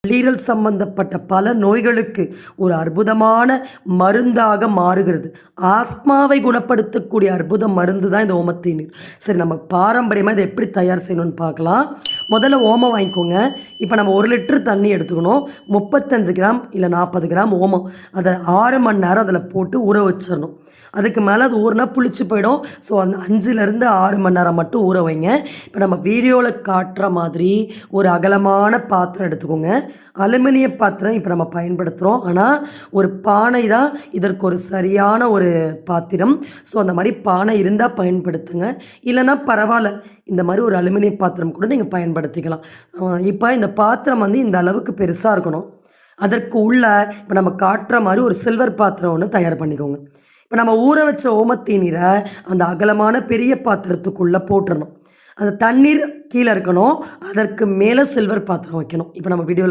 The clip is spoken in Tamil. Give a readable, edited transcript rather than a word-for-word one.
கல்லீரல் சம்பந்தப்பட்ட பல நோய்களுக்கு ஒரு அற்புதமான மருந்தாக மாறுகிறது. ஆஸ்மாவை குணப்படுத்தக்கூடிய அற்புத மருந்து தான் இந்த ஓமத்தை நீர். சரி, நம்ம பாரம்பரியமாக இதை எப்படி தயார் செய்யணும்னு பார்க்கலாம். முதல்ல ஓமம் வாங்கிக்கோங்க. இப்போ நம்ம 1 லிட்டர் தண்ணி எடுத்துக்கணும். 35 கிராம் இல்லை 40 கிராம் ஓமம், அதை 6 மணி நேரம் அதில் போட்டு ஊற வச்சிடணும். அதுக்கு மேலே அது ஊறினா புளிச்சு போயிடும். ஸோ அந்த 5லேருந்து 6 மணி நேரம் மட்டும் ஊற வைங்க. இப்போ நம்ம வீடியோவில் காட்டுற மாதிரி ஒரு அகலமான பாத்திரம் எடுத்துக்கோங்க. அலுமினிய பாத்திரம் இப்போ நம்ம பயன்படுத்துகிறோம், ஆனால் ஒரு பானை தான் இதற்கு ஒரு சரியான ஒரு பாத்திரம். ஸோ அந்த மாதிரி பானை இருந்தால் பயன்படுத்துங்க, இல்லைன்னா பரவாயில்ல, இந்த மாதிரி ஒரு அலுமினிய பாத்திரம் கூட நீங்கள் பயன்படுத்திக்கலாம். இப்போ இந்த பாத்திரம் வந்து இந்த அளவுக்கு பெருசாக இருக்கணும். அதற்கு உள்ள இப்போ நம்ம காட்டுற மாதிரி ஒரு சில்வர் பாத்திரம் ஒன்று தயார் பண்ணிக்கோங்க. இப்போ நம்ம ஊற வச்ச ஓமத்தை நீரை அந்த அகலமான பெரிய பாத்திரத்துக்குள்ளே போட்டுடணும். அந்த தண்ணீர் கீழே இருக்கணும், அதற்கு மேலே சில்வர் பாத்திரம் வைக்கணும். இப்போ நம்ம வீடியோவில்